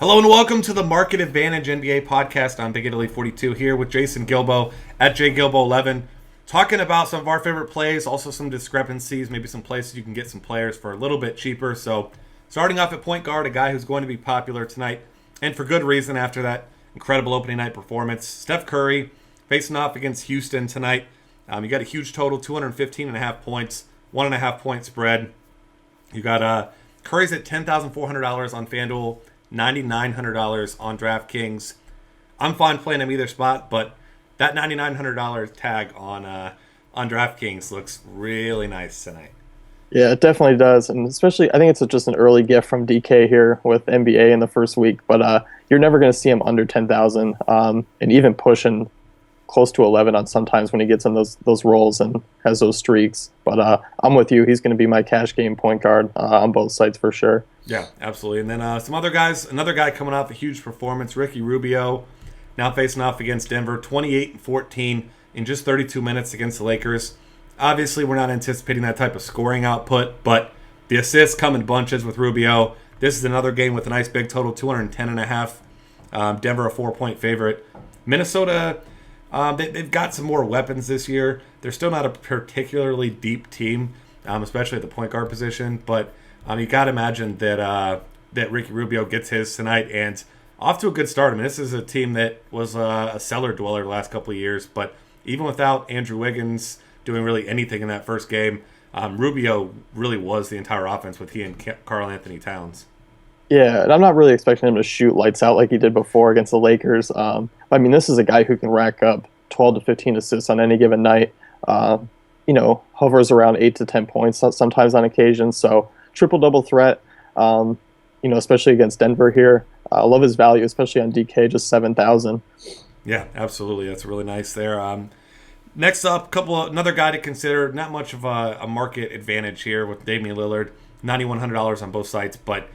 Hello and welcome to the Market Advantage NBA podcast. I'm Big Italy 42 here with Jason Gilbo at JGilbo11, talking about some of our favorite plays, also some discrepancies, maybe some places you can get some players for a little bit cheaper. So starting off at point guard, a guy who's going to be popular tonight, and for good reason after that incredible opening night performance. Steph Curry facing off against Houston tonight. You got a huge total, 215.5 points, 1.5 point spread. You got Curry's at $10,400 on FanDuel, $9,900 on DraftKings. I'm fine playing him either spot, but that $9,900 tag on DraftKings looks really nice tonight. Yeah, it definitely does, and especially I think it's just an early gift from DK here with NBA in the first week. But you're never going to see him under 10,000, and even pushing close to 11 on sometimes when he gets in those rolls and has those streaks. But I'm with you; he's going to be my cash game point guard on both sides for sure. Yeah, absolutely. And then some other guys, another guy coming off a huge performance, Ricky Rubio, now facing off against Denver, 28-14 in just 32 minutes against the Lakers. Obviously, we're not anticipating that type of scoring output, but the assists come in bunches with Rubio. This is another game with a nice big total, 210.5. Denver a 4-point favorite. Minnesota, they've got some more weapons this year. They're still not a particularly deep team, especially at the point guard position, but you got to imagine that Ricky Rubio gets his tonight and off to a good start. I mean, this is a team that was a cellar dweller the last couple of years, but even without Andrew Wiggins doing really anything in that first game, Rubio really was the entire offense with he and Karl Anthony Towns. Yeah, and I'm not really expecting him to shoot lights out like he did before against the Lakers. I mean, this is a guy who can rack up 12 to 15 assists on any given night. Hovers around 8 to 10 points sometimes on occasion. So triple-double threat, especially against Denver here. I love his value, especially on DK, just 7,000. Yeah, absolutely. That's really nice there. Next up, another guy to consider. Not much of a market advantage here with Damian Lillard, $9,100 on both sides, but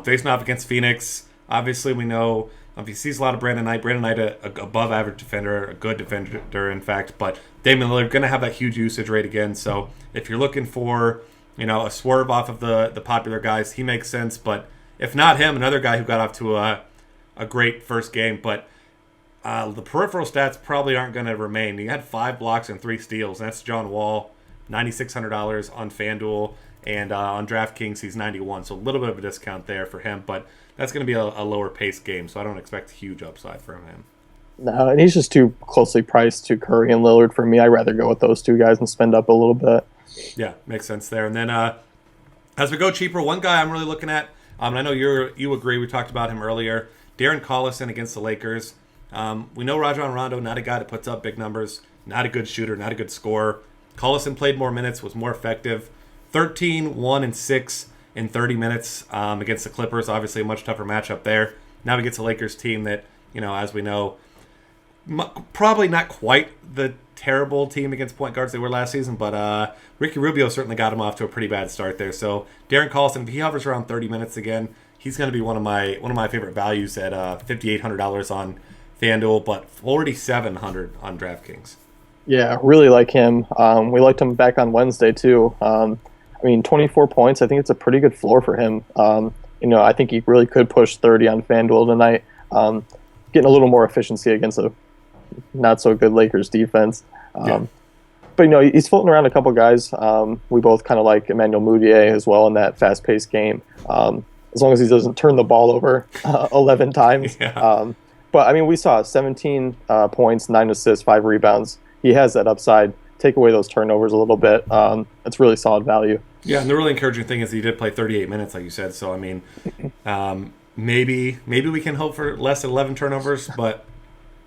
facing off against Phoenix. Obviously, we know he sees a lot of Brandon Knight. Brandon Knight, a above-average defender, a good defender, in fact, but Damian Lillard going to have that huge usage rate again. So if you're looking for a swerve off of the popular guys, he makes sense. But if not him, another guy who got off to a great first game. But the peripheral stats probably aren't going to remain. He had 5 blocks and 3 steals. And that's John Wall, $9,600 on FanDuel. And on DraftKings, he's $91. So a little bit of a discount there for him. But that's going to be a lower pace game. So I don't expect a huge upside from him. No, and he's just too closely priced to Curry and Lillard for me. I'd rather go with those two guys and spend up a little bit. Yeah, makes sense there. And then as we go cheaper, one guy I'm really looking at, and I know you agree, we talked about him earlier, Darren Collison against the Lakers. We know Rajon Rondo, not a guy that puts up big numbers, not a good shooter, not a good scorer. Collison played more minutes, was more effective. 13, 1, and 6 in 30 minutes against the Clippers. Obviously a much tougher matchup there. Now he gets a Lakers team that, as we know, probably not quite the terrible team against point guards they were last season, but Ricky Rubio certainly got him off to a pretty bad start there. So Darren Collison, if he hovers around 30 minutes again, he's going to be one of my favorite values at $5,800 on FanDuel, but $4,700 on DraftKings. Yeah, really like him. We liked him back on Wednesday too. 24 points. I think it's a pretty good floor for him. I think he really could push 30 on FanDuel tonight. Getting a little more efficiency against a not so good Lakers defense. But he's floating around a couple guys. We both kind of like Emmanuel Mudiay as well in that fast-paced game. As long as he doesn't turn the ball over 11 times. Yeah. But we saw 17 points, 9 assists, 5 rebounds. He has that upside. Take away those turnovers a little bit. That's really solid value. Yeah, and the really encouraging thing is he did play 38 minutes, like you said. So maybe we can hope for less than 11 turnovers, but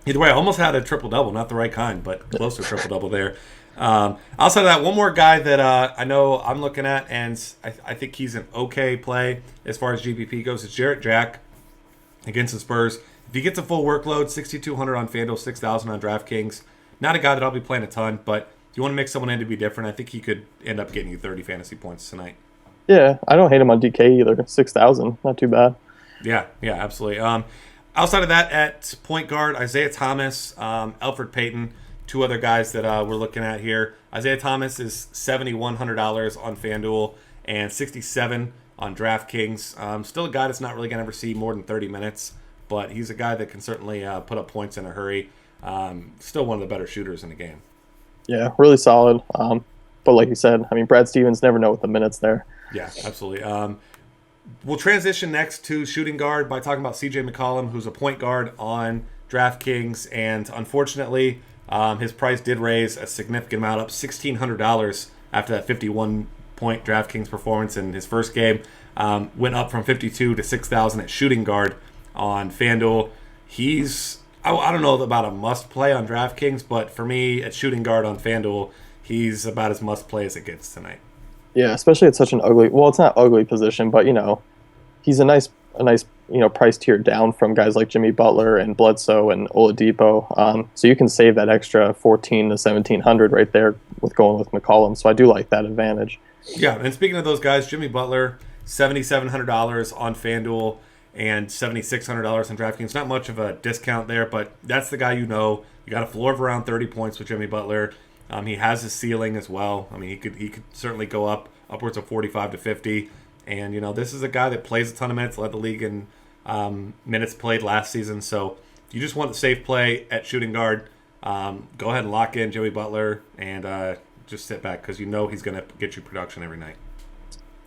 either way, I almost had a triple-double, not the right kind, but close to a triple-double there. Outside of that, one more guy that I know I'm looking at, and I think he's an okay play as far as GPP goes, is Jarrett Jack against the Spurs. If he gets a full workload, $6,200 on FanDuel, $6,000 on DraftKings. Not a guy that I'll be playing a ton, but if you want to mix someone in to be different, I think he could end up getting you 30 fantasy points tonight. Yeah, I don't hate him on DK either. 6,000, not too bad. Yeah, absolutely. Outside of that, at point guard, Isaiah Thomas, Elfrid Payton, 2 other guys that we're looking at here. Isaiah Thomas is $7,100 on FanDuel and $6,700 on DraftKings. Still a guy that's not really going to ever see more than 30 minutes, but he's a guy that can certainly put up points in a hurry. Still one of the better shooters in the game. Yeah, really solid. But like you said, I mean, Brad Stevens never know with the minutes there. Yeah, absolutely. We'll transition next to shooting guard by talking about C.J. McCollum, who's a point guard on DraftKings, and unfortunately, his price did raise a significant amount, up $1,600 after that 51-point DraftKings performance in his first game. Went up from 52 to 6,000 at shooting guard on FanDuel. I don't know about a must-play on DraftKings, but for me, at shooting guard on FanDuel, he's about as must-play as it gets tonight. Yeah, especially at such an ugly. Well, it's not ugly position, but he's a nice price tier down from guys like Jimmy Butler and Bledsoe and Oladipo. So you can save that extra 14 to 1,700 right there with going with McCollum. So I do like that advantage. Yeah, and speaking of those guys, Jimmy Butler, $7,700 on FanDuel and $7,600 on DraftKings. Not much of a discount there, but that's the guy you know. You got a floor of around 30 points with Jimmy Butler. He has his ceiling as well. I mean, he could certainly go upwards of 45 to 50. And, this is a guy that plays a ton of minutes, led the league in minutes played last season. So if you just want the safe play at shooting guard, go ahead and lock in Jimmy Butler and just sit back because he's going to get you production every night.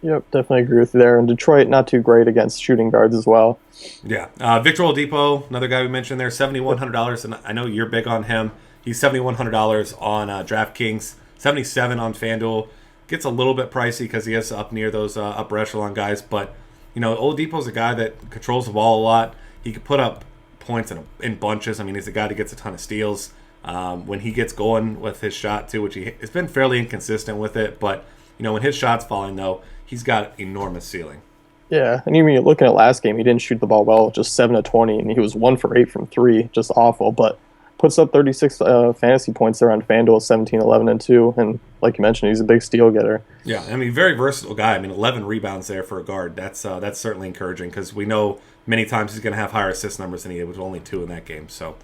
Yep, definitely agree with you there. And Detroit, not too great against shooting guards as well. Yeah. Victor Oladipo, another guy we mentioned there, $7,100. And I know you're big on him. He's $7,100 on DraftKings, $77 on FanDuel. Gets a little bit pricey because he is up near those upper echelon guys. But, Oladipo's a guy that controls the ball a lot. He could put up points in bunches. I mean, he's a guy that gets a ton of steals. When he gets going with his shot, too, which it's been fairly inconsistent with it. But, when his shot's falling, though, he's got enormous ceiling. Yeah, and even looking at last game, he didn't shoot the ball well, just 7 of 20, and he was 1 for 8 from 3, just awful. But puts up 36 fantasy points there on FanDuel, 17, 11, and 2. And like you mentioned, he's a big steal getter. Yeah, I mean, very versatile guy. I mean, 11 rebounds there for a guard. That's certainly encouraging because we know many times he's going to have higher assist numbers than he did with only 2 in that game. So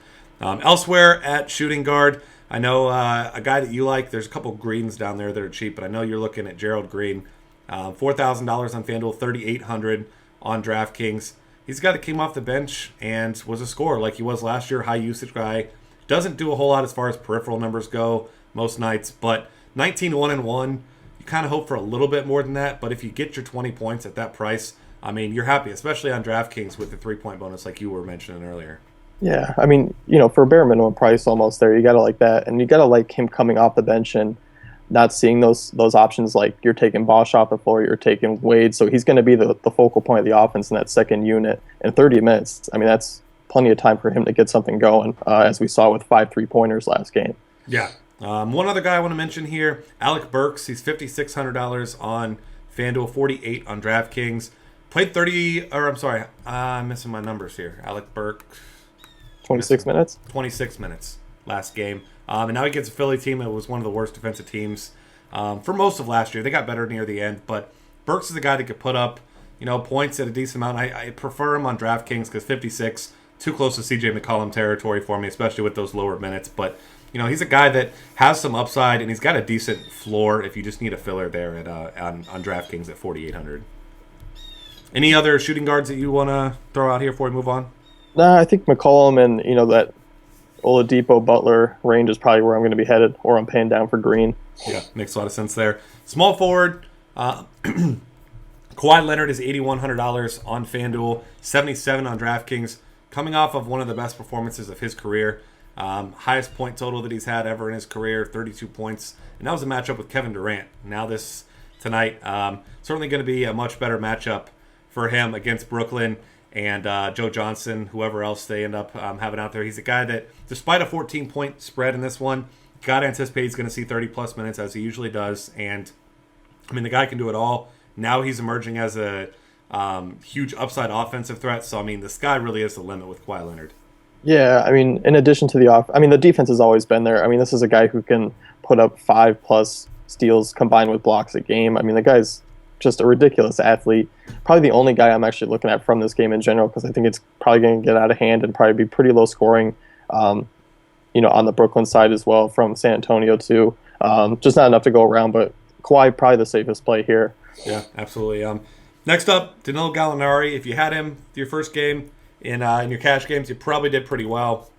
elsewhere at shooting guard, I know a guy that you like. There's a couple Greens down there that are cheap, but I know you're looking at Gerald Green. $4,000 on FanDuel, $3,800 on DraftKings. He's a guy that came off the bench and was a scorer like he was last year, high usage guy. Doesn't do a whole lot as far as peripheral numbers go most nights, but 19-1-1, you kind of hope for a little bit more than that. But if you get your 20 points at that price, I mean, you're happy, especially on DraftKings with the 3-point bonus like you were mentioning earlier. Yeah, I mean, for a bare minimum price almost there, you got to like that. And you got to like him coming off the bench and not seeing those options like you're taking Bosch off the floor, you're taking Wade. So he's going to be the focal point of the offense in that second unit in 30 minutes. I mean, that's plenty of time for him to get something going, as we saw with 5 3-pointers last game. Yeah. One other guy I want to mention here, Alec Burks. He's $5,600 on FanDuel, $48 on DraftKings. Played 30, or I'm sorry, I'm missing my numbers here. Alec Burks. 26 minutes? 26 minutes last game. And now he gets a Philly team that was one of the worst defensive teams for most of last year. They got better near the end, but Burks is a guy that could put up, points at a decent amount. I prefer him on DraftKings because 56, too close to C.J. McCollum territory for me, especially with those lower minutes. But, he's a guy that has some upside, and he's got a decent floor if you just need a filler there at on DraftKings at 4,800. Any other shooting guards that you want to throw out here before we move on? Nah, I think McCollum and, that Oladipo Butler range is probably where I'm going to be headed, or I'm paying down for Green. Yeah, makes a lot of sense there. Small forward, Kawhi Leonard is $8,100 on FanDuel, $77 on DraftKings, coming off of one of the best performances of his career. Highest point total that he's had ever in his career, 32 points. And that was a matchup with Kevin Durant. Now this tonight, certainly going to be a much better matchup for him against Brooklyn and Joe Johnson, whoever else they end up having out there. He's a guy that, despite a 14-point spread in this one, got to anticipate he's going to see 30-plus minutes as he usually does. And, I mean, the guy can do it all. Now he's emerging as a huge upside offensive threat. So, I mean, the sky really is the limit with Kawhi Leonard. Yeah, I mean, in addition to the defense has always been there. I mean, this is a guy who can put up 5+ steals combined with blocks a game. I mean, the guy's just a ridiculous athlete. Probably the only guy I'm actually looking at from this game in general, because I think it's probably going to get out of hand and probably be pretty low scoring, on the Brooklyn side as well from San Antonio too. Just not enough to go around, but Kawhi probably the safest play here. Yeah, absolutely. Next up, Danilo Gallinari. If you had him your first game in your cash games, you probably did pretty well.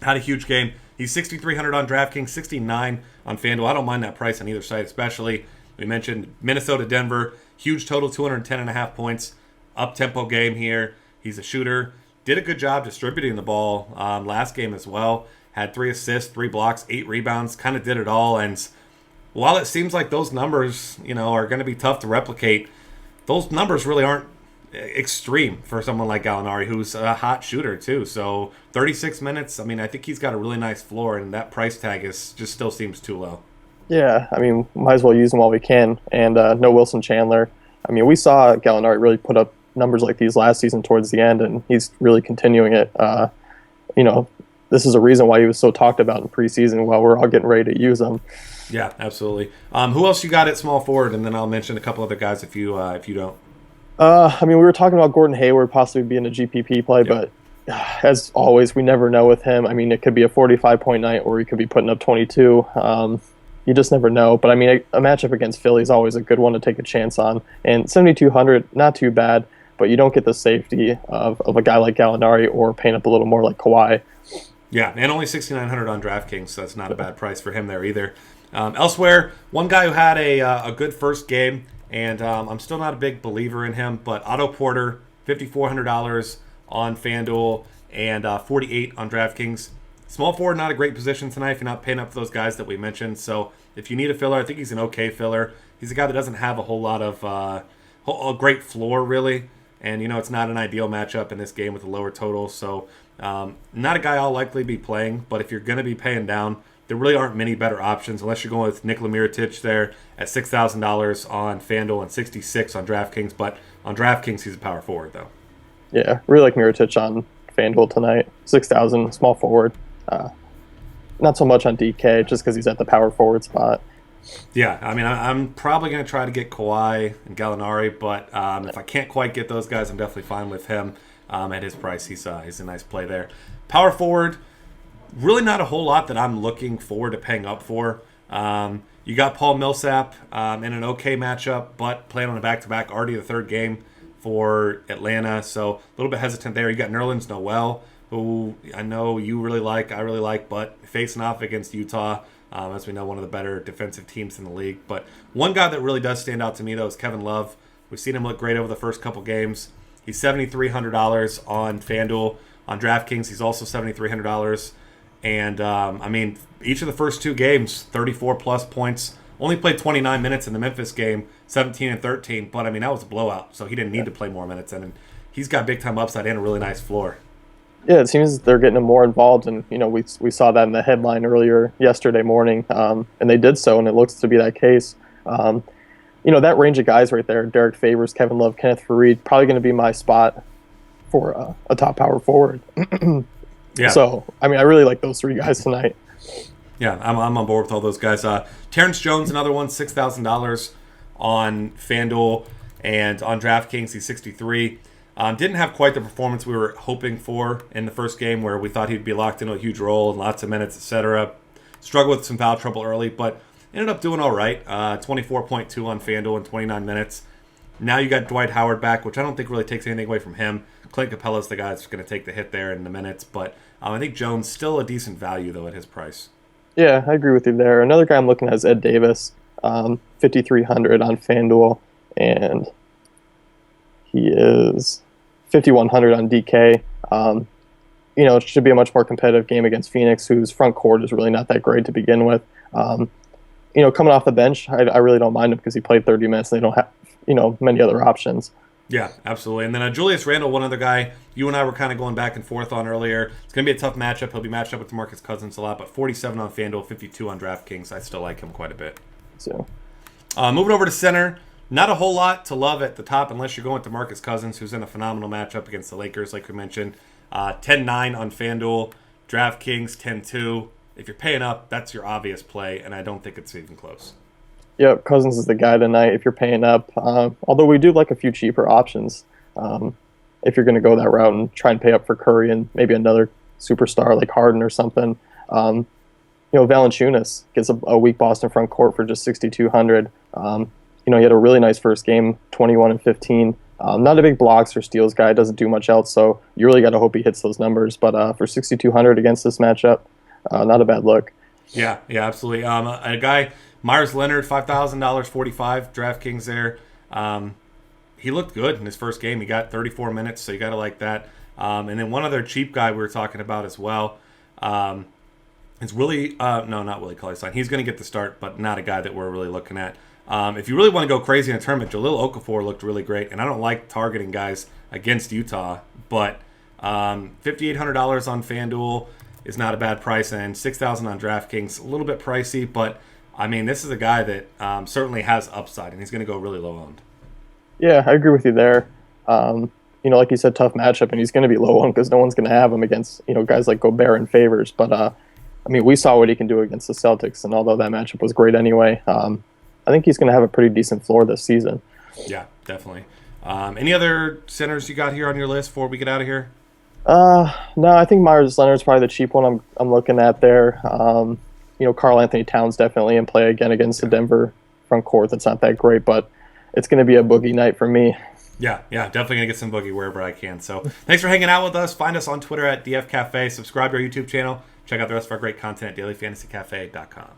Had a huge game. He's 6,300 on DraftKings, 69 on FanDuel. I don't mind that price on either side, especially we mentioned Minnesota, Denver. Huge total, 210.5 points. Up-tempo game here. He's a shooter. Did a good job distributing the ball last game as well. Had 3 assists, 3 blocks, 8 rebounds. Kind of did it all. And while it seems like those numbers, are going to be tough to replicate, those numbers really aren't extreme for someone like Gallinari, who's a hot shooter too. So 36 minutes, I think he's got a really nice floor, and that price tag just still seems too low. Yeah, might as well use him while we can. And no Wilson Chandler. We saw Gallinari really put up numbers like these last season towards the end, and he's really continuing it. This is a reason why he was so talked about in preseason while we're all getting ready to use him. Yeah, absolutely. Who else you got at small forward? And then I'll mention a couple other guys if you don't. We were talking about Gordon Hayward possibly being a GPP play, Yep. but as always, we never know with him. It could be a 45-point night, or he could be putting up 22. You just never know. But a matchup against Philly is always a good one to take a chance on. And 7,200, not too bad, but you don't get the safety of a guy like Gallinari or paying up a little more like Kawhi. Yeah, and only 6,900 on DraftKings, so that's not a bad price for him there either. Elsewhere, one guy who had a good first game, and I'm still not a big believer in him, but Otto Porter, $5,400 on FanDuel and 48 on DraftKings. Small forward, not a great position tonight if you're not paying up for those guys that we mentioned. So if you need a filler, I think he's an okay filler. He's a guy that doesn't have a whole lot of a great floor, really. And, it's not an ideal matchup in this game with a lower total. So not a guy I'll likely be playing. But if you're going to be paying down, there really aren't many better options unless you're going with Nikola Mirotic there at $6,000 on FanDuel and $66 on DraftKings. But on DraftKings, he's a power forward, though. Yeah, really like Mirotic on FanDuel tonight. 6,000, small forward. Not so much on DK, just because he's at the power forward spot. Yeah, I'm probably going to try to get Kawhi and Gallinari, but if I can't quite get those guys, I'm definitely fine with him at his price. He's a nice play there. Power forward, really not a whole lot that I'm looking forward to paying up for. You got Paul Millsap in an okay matchup, but playing on a back-to-back, already the third game for Atlanta, so a little bit hesitant there. You got Nerlens Noel, who I know you really like, I really like, but facing off against Utah, as we know, one of the better defensive teams in the league. But one guy that really does stand out to me, though, is Kevin Love. We've seen him look great over the first couple games. He's $7,300 on FanDuel. On DraftKings, he's also $7,300. And, each of the first 2 games, 34-plus points. Only played 29 minutes in the Memphis game, 17 and 13. But, that was a blowout, so he didn't need to play more minutes. And he's got big-time upside and a really nice floor. Yeah, it seems they're getting him more involved, and we saw that in the headline earlier yesterday morning, and they did so, and it looks to be that case. That range of guys right there, Derek Favors, Kevin Love, Kenneth Faried, probably going to be my spot for a top power forward. Yeah. So, I really like those 3 guys tonight. Yeah, I'm on board with all those guys. Terrence Jones, another one, $6,000 on FanDuel, and on DraftKings, he's $63. Didn't have quite the performance we were hoping for in the first game, where we thought he'd be locked into a huge role and lots of minutes, etc. Struggled with some foul trouble early, but ended up doing all right. 24.2 on FanDuel in 29 minutes. Now you got Dwight Howard back, which I don't think really takes anything away from him. Clint Capella's the guy that's going to take the hit there in the minutes, but I think Jones still a decent value, though, at his price. Yeah, I agree with you there. Another guy I'm looking at is Ed Davis, 5,300 on FanDuel, and he is 5,100 on DK. It should be a much more competitive game against Phoenix, whose front court is really not that great to begin with. Coming off the bench, I really don't mind him because he played 30 minutes and they don't have, many other options. Yeah, absolutely. And then Julius Randle, one other guy you and I were kind of going back and forth on earlier. It's going to be a tough matchup. He'll be matched up with DeMarcus Cousins a lot, but 47 on FanDuel, 52 on DraftKings. I still like him quite a bit. So, moving over to center, not a whole lot to love at the top unless you're going with DeMarcus Cousins, who's in a phenomenal matchup against the Lakers, like we mentioned. 10-9 on FanDuel, DraftKings 10-2. If you're paying up, that's your obvious play, and I don't think it's even close. Yep, Cousins is the guy tonight if you're paying up. Although we do like a few cheaper options. If you're going to go that route and try and pay up for Curry and maybe another superstar like Harden or something. Valanciunas gets a weak Boston front court for just 6,200. He had a really nice first game, 21 and 15. Not a big blocks or steals guy, doesn't do much else, so you really got to hope he hits those numbers. But for 6,200 against this matchup, not a bad look. Yeah, absolutely. A guy, Myers Leonard, $5,000, 45 DraftKings there. He looked good in his first game. He got 34 minutes, so you got to like that. And then one other cheap guy we were talking about as well. It's Willie, no, not Willie Cauley-Stein. He's going to get the start, but not a guy that we're really looking at. If you really want to go crazy in a tournament, Jahlil Okafor looked really great, and I don't like targeting guys against Utah, but $5,800 on FanDuel is not a bad price, and $6,000 on DraftKings, a little bit pricey, but I mean, this is a guy that certainly has upside, and he's going to go really low owned. Yeah, I agree with you there. Like you said, tough matchup, and he's going to be low owned because no one's going to have him against guys like Gobert and Favors. But we saw what he can do against the Celtics, and although that matchup was great anyway, I think he's going to have a pretty decent floor this season. Yeah, definitely. Any other centers you got here on your list before we get out of here? No, I think Myers Leonard's probably the cheap one I'm looking at there. Karl Anthony Towns definitely in play again against the Denver front court. That's not that great, but it's going to be a boogie night for me. Yeah, definitely going to get some boogie wherever I can. So thanks for hanging out with us. Find us on Twitter at DF Cafe. Subscribe to our YouTube channel. Check out the rest of our great content at dailyfantasycafe.com.